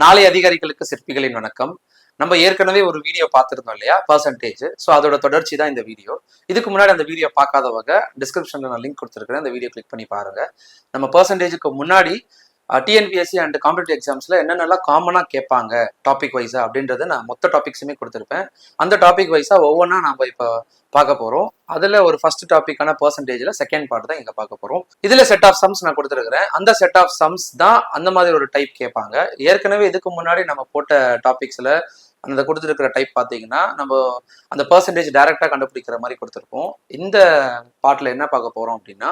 நாளை அதிகாரிகளுக்கு சிற்பிகளின் வணக்கம். நம்ம ஏற்கனவே ஒரு வீடியோ பார்த்துருந்தோம் இல்லையா, பர்சன்டேஜ். ஸோ அதோட தொடர்ச்சி தான் இந்த வீடியோ. இதுக்கு முன்னாடி அந்த வீடியோ பார்க்காதவங்க டிஸ்கிரிப்ஷன்ல நான் லிங்க் கொடுத்துருக்கிறேன், அந்த வீடியோ கிளிக் பண்ணி பாருங்க. நம்ம பர்சன்டேஜுக்கு முன்னாடி டிஎன்பிஎஸ்சி அண்ட் காம்படிட்டிவ் எக்ஸாம்ஸ்ல என்னென்னலாம் காமனா கேட்பாங்க டாபிக் வைஸா அப்படின்றது நான் மொத்த டாபிக்ஸுமே கொடுத்துருப்பேன். அந்த டாபிக் வைஸா ஒவ்வொன்றா நம்ம இப்போ பார்க்க போறோம். அதுல ஒரு ஃபர்ஸ்ட் டாபிக்கான பர்சன்டேஜ்ல செகண்ட் பார்ட் தான் இங்க பார்க்க போறோம். இதுல செட் ஆஃப் சம்ஸ் நான் கொடுத்துருக்கிறேன். அந்த செட் ஆஃப் சம்ஸ் தான் அந்த மாதிரி ஒரு டைப் கேட்பாங்க. ஏற்கனவே இதுக்கு முன்னாடி நம்ம போட்ட டாபிக்ஸ்ல அந்த கொடுத்துருக்கிற டைப் பார்த்தீங்கன்னா நம்ம அந்த பர்சன்டேஜ் டைரக்டா கண்டுபிடிக்கிற மாதிரி கொடுத்துருக்கோம். இந்த பார்ட்ல என்ன பார்க்க போறோம் அப்படின்னா,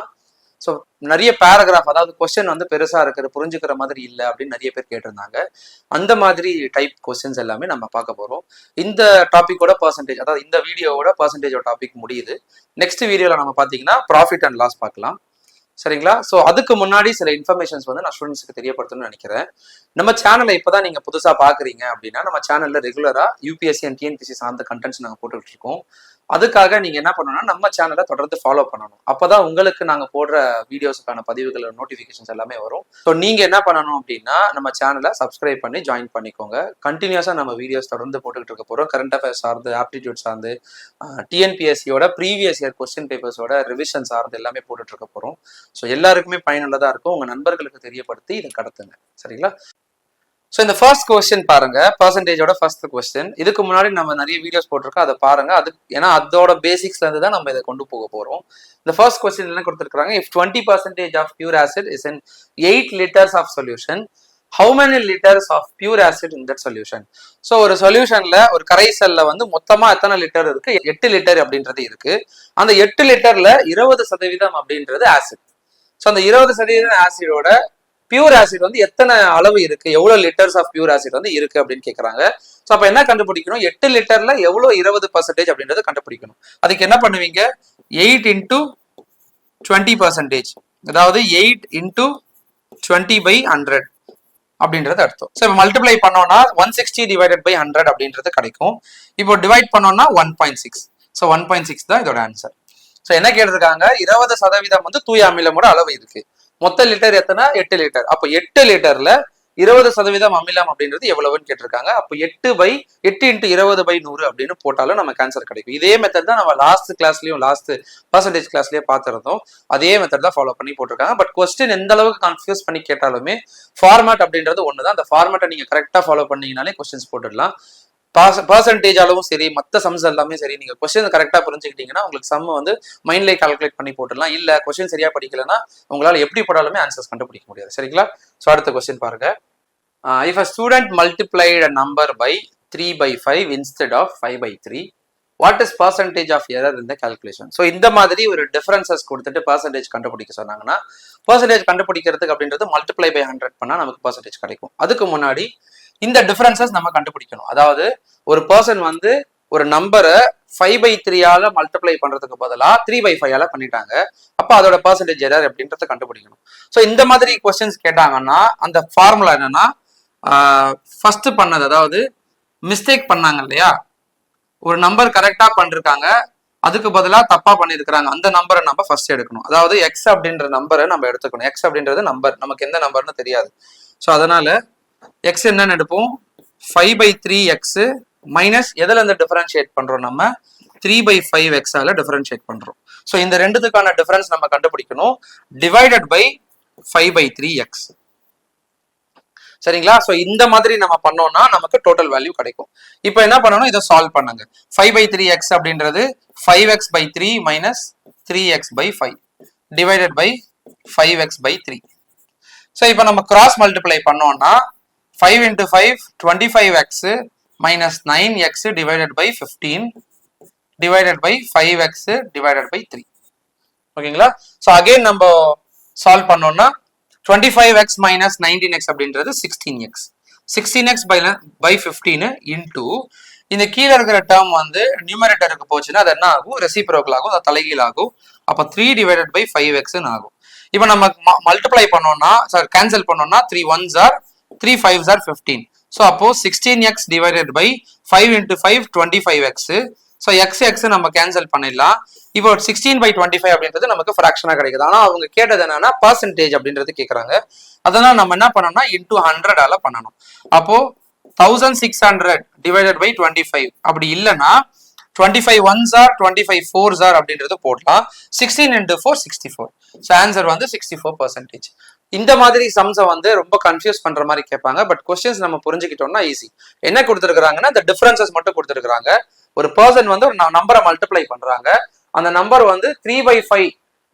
ஸோ நிறைய பேராகிராஃப், அதாவது கொஸ்டின் வந்து பெருசா இருக்கிற புரிஞ்சுக்கிற மாதிரி இல்லை அப்படின்னு நிறைய பேர் கேட்டிருந்தாங்க. அந்த மாதிரி டைப் கொஸ்டின்ஸ் எல்லாமே நம்ம பார்க்க போறோம். இந்த டாபிக்கோட பர்சன்டேஜ், அதாவது இந்த வீடியோவோட பர்சன்டேஜோட டாபிக் முடியுது. நெக்ஸ்ட் வீடியோல நம்ம பார்த்தீங்கன்னா ப்ராஃபிட் அண்ட் லாஸ் பார்க்கலாம். சரிங்களா? ஸோ அதுக்கு முன்னாடி சில இன்ஃபர்மேஷன்ஸ் வந்து நான் ஸ்டூடெண்ட்ஸ்க்கு தெரியப்படுத்தணும்னு நினைக்கிறேன். நம்ம சேனலை இப்போதான் நீங்க புதுசா பாக்குறீங்க அப்படின்னா, நம்ம சேனல்ல ரெகுலரா யூபிஎஸ்சி அண்ட் டிஎன்பிஎஸ்சி சார்ந்த கண்டென்ட்ஸ் நாங்கள் போட்டுக்கிட்டு இருக்கோம். அதுக்காக நீங்க என்ன பண்ணணும்னா, நம்ம சேனலை தொடர்ந்து ஃபாலோ பண்ணணும். அப்பதான் உங்களுக்கு நாங்க போடுற வீடியோஸுக்கான பதிவுகளோட நோட்டிபிகேஷன்ஸ் எல்லாமே வரும். ஸோ நீங்க என்ன பண்ணணும் அப்படின்னா, நம்ம சேனலை சப்ஸ்கிரைப் பண்ணி ஜாயின் பண்ணிக்கோங்க. கண்டினியூஸா நம்ம வீடியோஸ் தொடர்ந்து போட்டுக்கிட்டு இருக்க போறோம். கரண்ட் அஃபேர்ஸ் சார்ந்து, ஆப்டிடியூட் சார்ந்து, டிஎன்பிஎஸ்சியோட ப்ரீவியஸ் இயர் கொஸ்டின் பேப்பர்ஸோட ரிவிஷன் சார்ந்து எல்லாமே போட்டுட்டு இருக்க போறோம். ஸோ எல்லாருக்குமே பயனுள்ளதா இருக்கும். உங்க நண்பர்களுக்கு தெரியப்படுத்தி இதை கடத்துங்க. சரிங்களா? ஸோ இந்த ஃபர்ஸ்ட் கொஸ்டின் பாருங்க, பர்சன்டேஜோட ஃபர்ஸ்ட் கொஸ்டின். இதுக்கு முன்னாடி நம்ம நிறைய வீடியோஸ் போட்டிருக்கோம், அதை பாருங்க. அது ஏன்னா அதோட பேசிக்ஸ்ல இருந்து தான் நம்ம இதை கொண்டு போக போறோம். இந்த ஃபர்ஸ்ட் கொஸ்டின் என்ன கொடுத்துருக்காங்க, if 20% of pure acid is in 8 liters of solution, how many liters of pure acid in that solution? So ஒரு சொல்யூஷன்ல, ஒரு கரைசல்ல வந்து மொத்தமா எத்தனை லிட்டர் இருக்கு? 8 லிட்டர் அப்படின்றது இருக்கு. அந்த 8 லிட்டர்ல 20% அப்படின்றது ஆசிட். ஸோ அந்த 20% ஆசிடோட பியூர் ஆசிட் வந்து எத்தனை அளவு இருக்கு, எவ்வளவு லிட்டர்ஸ் ஆஃப் பியூர் ஆசிட் வந்து இருக்கு அப்படின்னு கேட்கறாங்க. ஸோ அப்ப என்ன கண்டுபிடிக்கணும்? 8 லிட்டர்ல எவ்வளவு 20% அப்படின்றத கண்டுபிடிக்கணும். அதுக்கு என்ன பண்ணுவீங்க? 8 into 20%, அதாவது 8 into 20/100 அப்படின்றது அர்த்தம். ஸோ இப்போ மல்டிப்ளை பண்ணோம்னா 160 divided by 100 அப்படின்றது கிடைக்கும். இப்போ டிவைட் பண்ணோம்னா 1.6. ஸோ 1.6 தான் இதோட ஆன்சர். ஸோ என்ன கேட்டிருக்காங்க, 20% வந்து தூய அமிலமோட அளவு இருக்கு. மொத்த லிட்டர் எத்தனை? 8 லிட்டர். அப்போ 8 லிட்டர்ல 20% அமிலம் அப்படின்றது எவ்வளவுன்னு கேட்டிருக்காங்க. அப்போ 8 into 20/100 அப்படின்னு போட்டாலும் நமக்கு ஆன்சர் கிடைக்கும். இதே மெத்தட் தான் நம்ம லாஸ்ட் பர்சன்டேஜ் கிளாஸ்லயே பார்த்திருந்தோம். அதே மெத்தட் தான் ஃபாலோ பண்ணி போட்டிருக்காங்க. பட் கொஸ்டின் எந்த அளவுக்கு கன்ஃபியூஸ் பண்ணி கேட்டாலுமே ஃபார்மேட் அப்படின்றது ஒண்ணுதான். அந்த ஃபார்மேட்டை நீங்க கரெக்டா ஃபாலோ பண்ணீங்கனாலே கொஸ்டின்ஸ் போட்டுடலாம். பர்சன்டேஜ் அளவும் சரி, மற்ற சம்ஸ் எல்லாமே சரி, நீங்க கொஸ்டின் கரெக்டா புரிஞ்சுக்கிட்டீங்கன்னா உங்களுக்கு சம் வந்து மைண்ட்லேயே கால்குலேட் பண்ணி போட்டுடலாம். இல்ல கொஸ்டின் சரியா படிக்கலன்னா உங்களால எப்படி போட்டாலுமே ஆன்சர்ஸ் கண்டுபிடிக்க முடியாது. சரிங்களா? ஸோ அடுத்த கொஸ்டின் பாருங்க. If a student multiplied a number by 3/5 instead of 5/3, what is percentage of error இந்த கால்குலேஷன்? ஸோ இந்த மாதிரி ஒரு டிஃபரன்சஸ் கொடுத்துட்டு பர்சன்டேஜ் கண்டுபிடிக்க சொன்னாங்கன்னா, பர்சன்டேஜ் கண்டுபிடிக்கிறதுக்கு அப்படின்றது மல்டிப்ளை பை 100 பண்ணா நமக்கு பர்சன்டேஜ் கிடைக்கும். அதுக்கு முன்னாடி இந்த டிஃபரன்சஸ் நம்ம கண்டுபிடிக்கணும். அதாவது ஒரு பர்சன் வந்து ஒரு நம்பரை 5/3 மல்டிப்ளை பண்றதுக்கு பதிலா 3/5 பண்ணிட்டாங்க. அப்ப அதோட பர்சன்டேஜ் எரர் அப்படின்றத கண்டுபிடிக்கணும். ஸோ இந்த மாதிரி கொஸ்டின்ஸ் கேட்டாங்கன்னா அந்த ஃபார்முலா என்னன்னா, ஃபர்ஸ்ட் பண்ணது, அதாவது மிஸ்டேக் பண்ணாங்க இல்லையா, ஒரு நம்பர் கரெக்டா பண்ணிருக்காங்க, அதுக்கு பதிலா தப்பா பண்ணிருக்காங்க, அந்த நம்பரை நம்ம ஃபர்ஸ்ட் எடுக்கணும். அதாவது எக்ஸ் அப்படின்ற நம்பரை நம்ம எடுத்துக்கணும். எக்ஸ் அப்படின்றது நம்பர், நமக்கு எந்த நம்பர்னு தெரியாது. ஸோ அதனால எக்ஸ் என்னன்னு எடுப்போம், 5/3x மைனஸ் எதுல இருந்து டிஃபரன்ஷியேட் பண்றோம், நம்ம 3/5x டிஃபரன்ஷியேட் பண்றோம். ஸோ இந்த ரெண்டுத்துக்கான டிஃபரன்ஸ் நம்ம கண்டுபிடிக்கணும். Divided by 5/3x. சரிங்களா? ஸோ இந்த மாதிரி நம்ம பண்ணோம்னா நமக்கு டோட்டல் வேல்யூ கிடைக்கும். இப்போ என்ன பண்ணணும், இதை சால்வ் பண்ணுங்க. 5/3x அப்படின்றது 5x/3 minus 3x/5 divided by 5x/3. So இப்போ நம்ம கிராஸ் மல்டிப்ளை பண்ணோம்னா 5 into 5 25x minus 9x divided by 15 divided by 5x divided by 3. ஓகேங்களா? ஸோ அகைன் நம்ம சால்வ் பண்ணோம்னா 25x minus 19x அப்படின்றது 16x. 16x by 15 into இந்த கீழே இருக்கிற டேர்ம் வந்து நியூமரேட்டருக்கு போச்சுன்னா அது என்ன ஆகும், ரெசிப்ரோக்கல் ஆகும், அது தலைகீழ் ஆகும். அப்போ 3 divided by 5x ஆகும். இப்போ நம்ம மல்டிப்ளை பண்ணோம்னா, சாரி கேன்சல் பண்ணோம்னா 3 1s are 3 5s are 15. So அப்போ 16x divided by 5 into 5 25x so X நம்ம கேன்சல் பண்ணிடலாம். இப்போ 16/25 அப்படின்றது நமக்கு ஃப்ராக்ஷனா கிடைக்குது. ஆனா அவங்க கேட்டது என்னன்னா பர்சன்டேஜ் அப்படின்றது கேட்கறாங்க. அதனால நம்ம என்ன பண்ணோம்னா இன்டூ 100 பண்ணணும். அப்போ 1600 டிவைடட் பை 25 அப்படி இல்லைன்னா 25 1s are 25 4s are அப்படின்றது போடலாம். 16 into 4 64. ஸோ ஆன்சர் வந்து 64%. இந்த மாதிரி சம்ஸை வந்து ரொம்ப கன்ஃபியூஸ் பண்ற மாதிரி கேட்பாங்க. பட் கொஸ்டின்ஸ் நம்ம புரிஞ்சுக்கிட்டோம்னா ஈஸி. என்ன கொடுத்துருக்காங்கன்னா இந்த டிஃபரன்சஸ் மட்டும் கொடுத்துருக்காங்க. ஒரு பர்சன் வந்து ஒரு நம்பரை மல்டிப்ளை பண்றாங்க. அந்த நம்பர் வந்து 3/5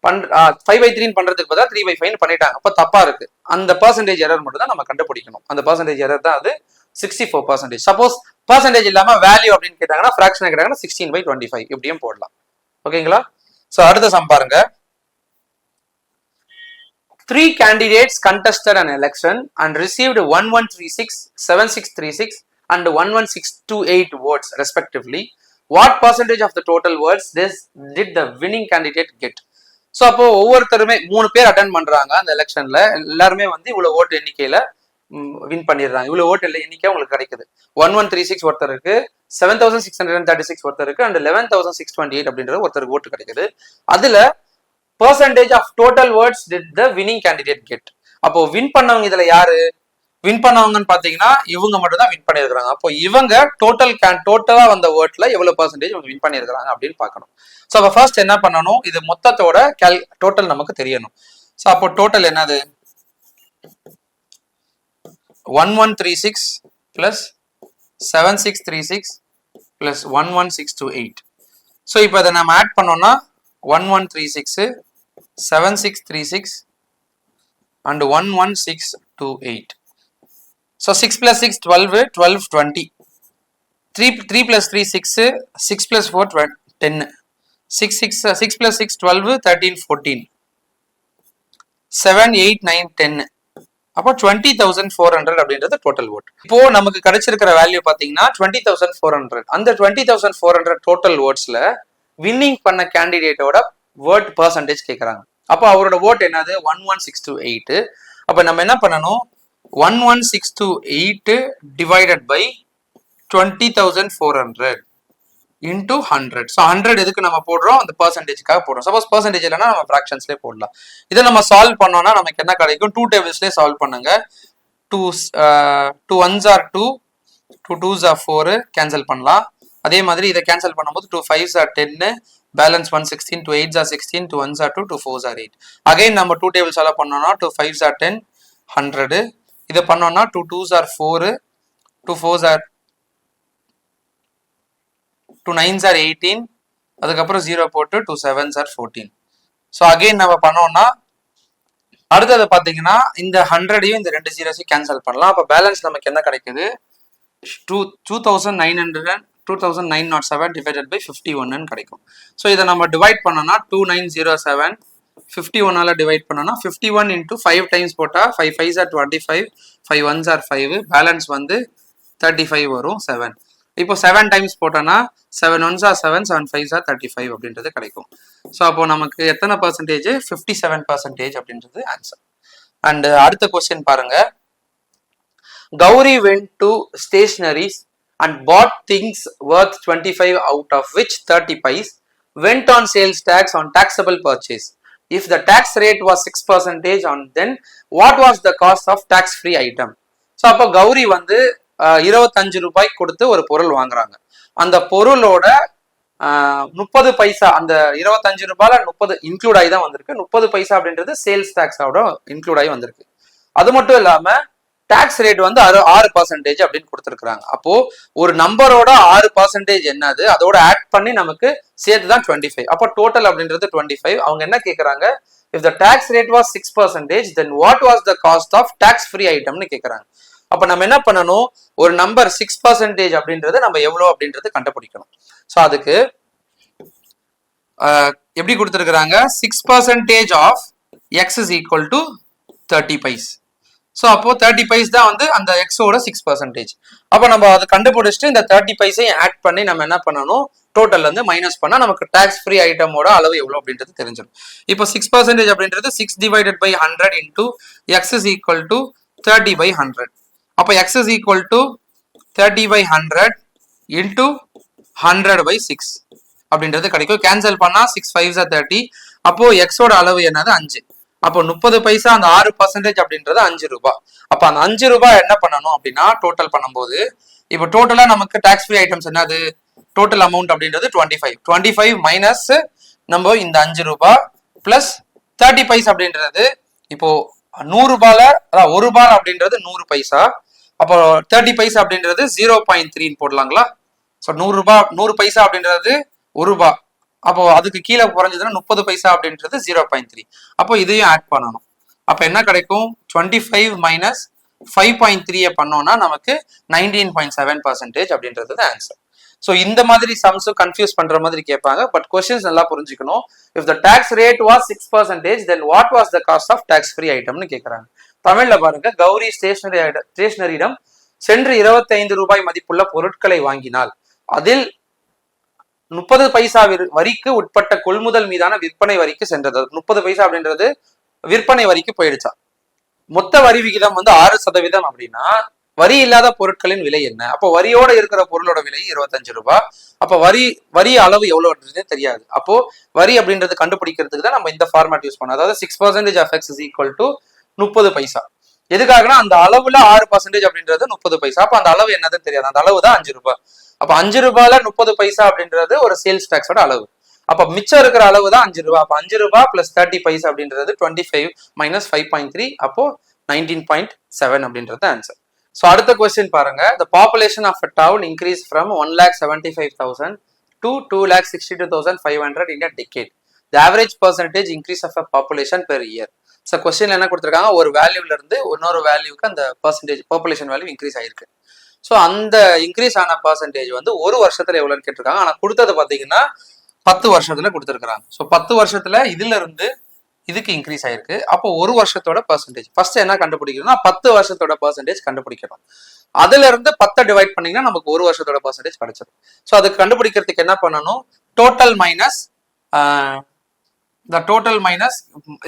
5/3 பண்றதுக்கு பதிலாக 3/5 பண்ணிட்டாங்க. அப்போ தப்பா இருக்கு. அந்த பர்சன்டேஜ் எரர் மட்டும் தான் நம்ம கண்டுபிடிக்கணும். அந்த பர்சன்டேஜ் எரர் தான் அது 64%. சப்போஸ் பர்சன்டேஜ் இல்லாம வேல்யூ அப்படின்னு கேட்டாங்கன்னா ஃபிராக்ஷன் கேட்டாங்கன்னா 16/25 இப்படியும் போடலாம். ஓகேங்களா? சோ அடுத்த சம் பாருங்க. 3 candidates contested an election and received 1136, 7636 and 11628 votes respectively. What percentage of the total votes did the winning candidate get? So அப்போ ஒவ்வொருத்தருமே 3 பேர் அட்டன் பண்றாங்க அந்த எலெக்ஷன்ல. எல்லாருமே வந்து இவ்வளவு ஓட்டு எண்ணிக்கையில வின் பண்ணிடுறாங்க. இவ்வளவு ஓட்டு எண்ணிக்கை உங்களுக்கு கிடைக்குது. 1136 ஒருத்தர் இருக்கு, 7636 ஒருத்தர் இருக்கு, அண்ட் 11628 அப்படின்றது ஒருத்தருக்கு ஓட்டு கிடைக்குது. அதுல percentage of total votes did the winning candidate get? அப்போ வின் பண்ணவங்க இதுல யாரு வின் பண்ணவங்கன்னு பாத்தீங்கன்னா இவங்க மட்டும் தான் வின் பண்ணிருக்காங்க. அப்போ இவங்க டோட்டலா வந்த வேர்ட்ல எவ்வளவு பர்சன்டேஜ் இவங்க வின் பண்ணிருக்காங்க அப்படின்னு பார்க்கணும். ஸோ அப்போ ஃபர்ஸ்ட் என்ன பண்ணணும், இது மொத்தத்தோட டோட்டல் நமக்கு தெரியணும். ஸோ அப்போ டோட்டல் என்னது 1136 பிளஸ் 7636 பிளஸ் 11628. ஸோ இப்போ இதை நம்ம ஆட் பண்ணோம்னா 1136 7636 and 11628. So 6 plus 6 12, 12 20. 3 plus 3 6, 6 plus 4 10. 6 plus 6 12, 13 14. 7 8 9 10. அப்போ 20,400 அப்படின்றது டோட்டல் ஓட். இப்போ நமக்கு கிடைச்சிருக்கிற வேல்யூ பாத்தீங்கன்னா 20,400. அந்த 20,400 டோட்டல் ஓட்ஸ்ல வின்னிங் பண்ண கேண்டிடேட்டோட வேர்ட் பர்சன்டேஜ் கேட்கறாங்க. அப்போ அவரோட ஓட் என்னது 11628. அப்ப நம்ம என்ன பண்ணணும் 11628 டிவைடட் பை 20,400 இன்டூ 100. ஸோ 100 எதுக்கு நம்ம போடுறோம், அந்த பர்சன்டேஜ்க்காக போடுறோம். சப்போஸ் பர்சன்டேஜ் இல்லைன்னா நம்ம ஃப்ராக்ஷன்ஸ்லேயே போடலாம். இதை நம்ம சால்வ் பண்ணோம்னா நமக்கு என்ன கிடைக்கும், 2 டேபிள்ஸ்லேயே சால்வ் பண்ணுங்க. 2 1s are 2, 2 2s are 4 cancel பண்ணலாம். அதே மாதிரி இதை கேன்சல் பண்ணும்போது 2 5s are 10, balance 116, 2 8s are 16, 2 1s are 2, 2 4s are 8. Again நம்ம 2 டேபிள் சால்வ் பண்ணோம்னா 2 5s are 10, 100. இதை பண்ணோம்னா 2 2s are 4, 2 4s are 2 9s are 18, அதுக்கப்புறம் 0 போட்டு 2 7s are 14. ஸோ அகைன் நம்ம பண்ணோம்னா அடுத்தது பார்த்தீங்கன்னா இந்த 100ஐயும் இந்த 2 ஜீரோஸையும் கேன்சல் பண்ணலாம். அப்போ பேலன்ஸ் நமக்கு என்ன கிடைக்குது 2907 டிவைடட் பை 51 கிடைக்கும். ஸோ இதை நம்ம டிவைட் பண்ணோம்னா 2907 51 டிவைட் பண்ணோம்னா 51 into 5 டைம்ஸ் போட்டா 5 5s are 25, 5 1s are 5, balance வந்து 35 வரும் 7. இப்போ 7 டைம்ஸ் போட்டோம்னா 7 1s are 7, 7 5s are 35 அப்படின்றது கிடைக்கும். ஸோ அப்போ நமக்கு எத்தனை பர்சன்டேஜ் 57% அப்படின்றது ஆன்சர். அண்ட் அடுத்த கொஸ்டின் பாருங்க. Gowri went to stationaries and bought things worth 25 out of which 30 paise went on sales tax on taxable purchase. If the tax rate was 6% on then what was the cost of tax free item? So அப்போ கௌரி வந்து 25 ரூபாய்க்கு கொடுத்து ஒரு பொருள் வாங்குறாங்க. அந்த பொருளோட 30 பைசா, அந்த 25 ரூபாயில 30 இன்க்ளூட் ஆகி தான் வந்திருக்கு. 30 பைசா அப்படின்றது சேல்ஸ் டாக்ஸோட இன்க்ளூட் ஆகி வந்திருக்கு. அது மட்டும் இல்லாம டாக்ஸ் ரேட் வந்து 6% அப்படின்னு கொடுத்துருக்காங்க. அப்போ ஒரு நம்பரோட 6% என்னது, அதோட ஆட் பண்ணி நமக்கு சேர்த்து தான் 25. அப்போ டோட்டல் அப்படின்றது 25. அவங்க என்ன கேட்கறாங்க, if the tax rate was 6% then what was the cost of tax free ஐட்டம்னு கேட்கறாங்க. அப்ப நம்ம என்ன பண்ணணும், ஒரு நம்பர் 6% அப்படின்றது நம்ம எவ்வளவு அப்படின்றது கண்டுபிடிக்கணும். ஸோ அதுக்கு எப்படி கொடுத்துருக்காங்க, 6% of x is equal to 30 paise. So அப்போ 30 பைஸ் தான் வந்து அந்த எக்ஸோட 6%. அப்போ நம்ம அதை கண்டுபிடிச்சிட்டு இந்த 30 பைஸையும் ஆட் பண்ணி நம்ம என்ன பண்ணணும், டோட்டல் வந்து மைனஸ் பண்ணா நமக்கு டாக்ஸ் ஃப்ரீ ஐட்டமோட அளவு எவ்வளவு அப்படின்றது தெரிஞ்சிடும். இப்போ 6% அப்படின்றது 6 divided by 100 into x is equal to 30 by 100. அப்போ x is equal to 30 by 100 into 100/6 அப்படின்றது கிடைக்கும். கேன்சல் பண்ணா 6 5s 30. அப்போ எக்ஸோட அளவு என்னது 5. அப்போ 30 பைசா அந்த 6% அப்படின்றது 5 ரூபாய். அப்ப அந்த 5 ரூபாய் என்ன பண்ணணும் அப்படின்னா டோட்டல் பண்ணும்போது இப்போ டோட்டலா நமக்கு டாக்ஸ் ஃப்ரீ ஐட்டம்ஸ் என்னது டோட்டல் அமௌண்ட் அப்படின்றது 25 மைனஸ் நம்ம இந்த 5 ரூபாய் பிளஸ் 30 பைசா அப்படின்றது இப்போ 100 ரூபாயில அதான் 1 ரூபாய் அப்படின்றது 100 பைசா. அப்போ 30 பைசா அப்படின்றது 0.3 போடலாங்களா. ஸோ 100 ரூபாய் 100 பைசா அப்படின்றது 1 ரூபாய். அப்போ அதுக்கு கீழே குறைஞ்சதுன்னா 30 பைசா அப்படின்றது 0.3. அப்போ இதையும் ஆட் பண்ணணும். அப்போ என்ன கிடைக்கும் 25 மைனஸ் 5.3 பண்ணோம்னா நமக்கு 19.7% அப்படின்றது ஆன்சர். ஸோ இந்த மாதிரி சம்ஸும் கன்ஃபியூஸ் பண்ற மாதிரி கேட்பாங்க. பட் கொஸ்டின்ஸ் நல்லா புரிஞ்சுக்கணும். If the tax rate was 6%, then what was the cost of tax free ஐட்டம்னு கேட்கறாங்க. தமிழ்ல பாருங்க, கௌரி ஸ்டேஷனரியிடம் சென்று 25 ரூபாய் மதிப்புள்ள பொருட்களை வாங்கினால் அதில் 30 பைசா வரிக்கு உட்பட்ட கொள்முதல் மீதான விற்பனை வரிக்கு சென்றது. 30 பைசா அப்படின்றது விற்பனை வரிக்கு போயிடுச்சா. மொத்த வரி விகிதம் 6% அப்படின்னா வரி இல்லாத பொருட்களின் விலை என்ன? அப்போ வரியோட இருக்கிற பொருளோட விலை 25 ரூபாய். அப்போ வரி அளவு எவ்வளவுன்றதே தெரியாது. அப்போ வரி அப்படின்றது கண்டுபிடிக்கிறதுக்கு தான் நம்ம இந்த ஃபார்மேட் யூஸ் பண்ணோம். அதாவது 6% of x is equal to 30 பைசா. எதுக்காகனா அந்த அளவுல 6% அப்படின்றது 30 பைசா. அப்ப அந்த அளவு என்னதுன்னு தெரியாது. அந்த அளவு தான் 5 ரூபாய். அப்ப 5 ரூபாயில 30 பைசா அப்படின்றது ஒரு சேல்ஸ் டாக்ஸோட அளவு. அப்ப மிச்சம் இருக்கிற அளவு தான் 5 ரூபாய். அப்ப 5 ரூபாய் பிளஸ் 30 பைசா அப்படின்றது 25 மைனஸ் 5.3, அப்போ 19.7 அப்படின்றது ஆன்சர். ஸோ அடுத்த கொஸ்டின் பாருங்க. The population of a town increased from 1,75,000 to 2,62,500 in a decade. The average percentage increase of a population per year. So கொஸ்டின்ல என்ன கொடுத்துருக்காங்க, ஒரு வேல்யூல இருந்து இன்னொரு வேல்யூக்கு அந்த பர்சன்டேஜ் பாப்புலேஷன் வேல்யூ இன்க்ரீஸ் ஆயிருக்கு. ஸோ அந்த இன்க்ரீஸ் ஆன பர்சன்டேஜ் ஒரு வருஷத்துல எவ்வளோன்னு கேட்டிருக்காங்க. ஆனால் கொடுத்தது பார்த்தீங்கன்னா 10 வருஷத்துல கொடுத்துருக்காங்க. ஸோ 10 வருஷத்துல இதுல இருந்து இதுக்கு இன்க்ரீஸ் ஆயிருக்கு. அப்போ ஒரு வருஷத்தோட பர்சன்டேஜ் ஃபர்ஸ்ட் என்ன கண்டுபிடிக்கணும்னா 10 வருஷத்தோட பர்சன்டேஜ் கண்டுபிடிக்கணும். அதுல இருந்து 10 டிவைட் பண்ணீங்கன்னா நமக்கு ஒரு வருஷத்தோட பர்சன்டேஜ் கிடைச்சிடும். ஸோ அதுக்கு கண்டுபிடிக்கிறதுக்கு என்ன பண்ணணும், டோட்டல் மைனஸ்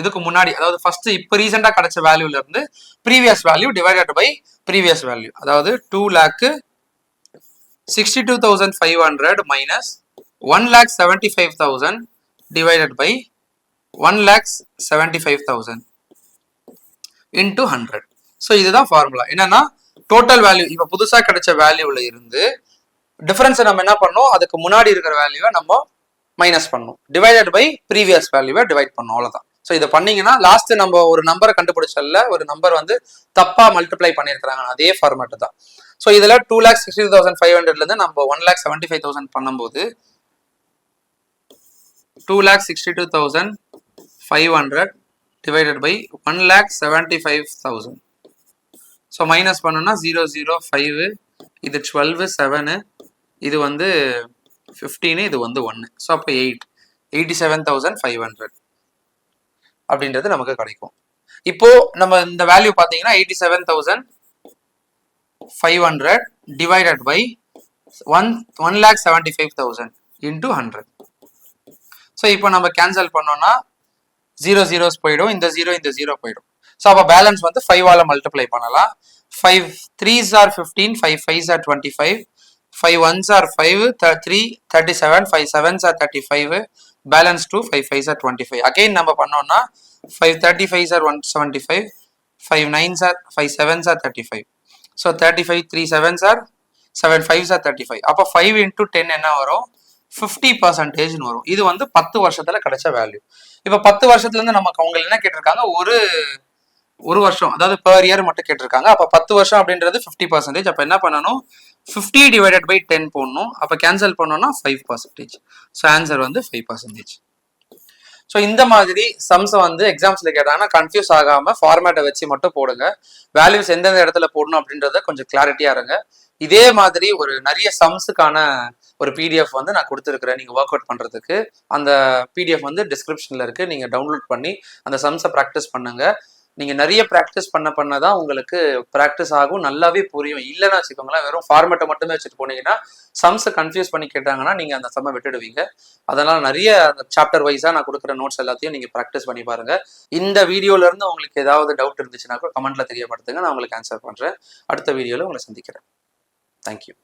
இதுக்கு முன்னாடி, அதாவது ஃபர்ஸ்ட் இப்போ ரீசெண்டா கிடைச்ச வேல்யூல இருந்து previous value divided by previous value. அதாவது 2,62,500 minus 1,75,000 divided by 1,75,000 into 100. So இதுதான் ஃபார்முலா. என்னன்னா டோட்டல் வேல்யூ இப்போ புதுசா கிடைச்ச வேல்யூல இருந்து டிஃபரன்ஸை நம்ம என்ன பண்ணோம், அதுக்கு முன்னாடி இருக்கிற வேல்யூவை நம்ம மைனஸ் பண்ணும், டிவைடட் பை ப்ரீவியஸ் வேல்யூவை டிவைட் பண்ணும், அவ்வளவுதான். ஸோ இதை பண்ணீங்கன்னா லாஸ்ட் நம்ம ஒரு நம்பரை கண்டுபிடிச்சல ஒரு நம்பர் தப்பா மல்டிப்ளை பண்ணியிருக்கிறாங்க, அதே ஃபார்மேட் தான். ஸோ இதுல 2,62,500 இருந்து நம்ம 1,75,000 பண்ணும்போது 2,62,500 டிவைடட் பை 1,75,000. ஸோ மைனஸ் பண்ணோம்னா 0,0,5, இது 12, 7, இது 15, இது 1. ஸோ அப்போ 87,500 அப்படின்றது நமக்கு கிடைக்கும். இப்போ நம்ம இந்த வேல்யூ பார்த்தீங்கன்னா 87,500 டிவைடட் பை 1,75,000 இன்டூ 100. ஸோ இப்போ நம்ம கேன்சல் பண்ணோம்னா 0 zeros போயிடும், இந்த 0 போயிடும். ஸோ அப்போ பேலன்ஸ் 5ஆல மல்டிப்ளை பண்ணலாம். 5 3s are 15, 5 5s are 25, 5 1s are 5, 3 37, 5 7s are 35, balance 2, 5 5s are 25. Again நம்ம பண்ணோம்னா 5 35s are 175, 5 9s are 5 7s are 35. So 35 3 7s are 7 5s are 35. அப்போ 5 into 10 என்ன வரும், 50% வரும். இது 10 வருஷத்துல கிடைச்ச வேல்யூ. இப்ப 10 வருஷத்துல இருந்து நமக்கு அவங்க என்ன கேட்டிருக்காங்க, ஒரு வருஷம், அதாவது பெர் இயர் மட்டும் கேட்டிருக்காங்க. அப்ப 10 வருஷம் அப்படின்றது 50%. அப்ப என்ன பண்ணணும், 50 டிவைடட் பை 10 போடணும். அப்ப கேன்சல் பண்ணோம்னா 5%. So answer 5%. ஸோ இந்த மாதிரி சம்ஸ் எக்ஸாம்ஸ்ல கேட்டாங்கன்னா கன்ஃபியூஸ் ஆகாம ஃபார்மேட்டை வச்சு மட்டும் போடுங்க. வேல்யூஸ் எந்தெந்த இடத்துல போடணும் அப்படின்றத கொஞ்சம் கிளாரிட்டியா இருங்க. இதே மாதிரி ஒரு நிறைய சம்ஸுக்கான ஒரு பிடிஎஃப் நான் கொடுத்துருக்கிறேன் நீங்க ஒர்க் அவுட் பண்றதுக்கு. அந்த பிடிஎஃப் டிஸ்கிரிப்ஷன்ல இருக்கு, நீங்க டவுன்லோட் பண்ணி அந்த சம்ஸை ப்ராக்டிஸ் பண்ணுங்க. நீங்க நிறைய ப்ராக்டிஸ் பண்ணதான் உங்களுக்கு ப்ராக்டிஸ் ஆகும், நல்லாவே புரியும். இல்லைன்னா வச்சுக்கோங்களேன், வெறும் ஃபார்மேட்டை மட்டுமே வச்சுட்டு போனீங்கன்னா சம்ஸை கன்ஃபியூஸ் பண்ணி கேட்டாங்கன்னா நீங்க அந்த சம்மை விட்டுடுவீங்க. அதனால நிறைய சாப்டர் வைஸா நான் கொடுக்குற நோட்ஸ் எல்லாத்தையும் நீங்க ப்ராக்டிஸ் பண்ணி பாருங்க. இந்த வீடியோல இருந்து உங்களுக்கு ஏதாவது டவுட் இருந்துச்சுன்னா கூட கமெண்ட்ல தெரியப்படுத்துங்க, நான் உங்களுக்கு ஆன்சர் பண்றேன். அடுத்த வீடியோல உங்களை சந்திக்கிறேன். தேங்க்யூ.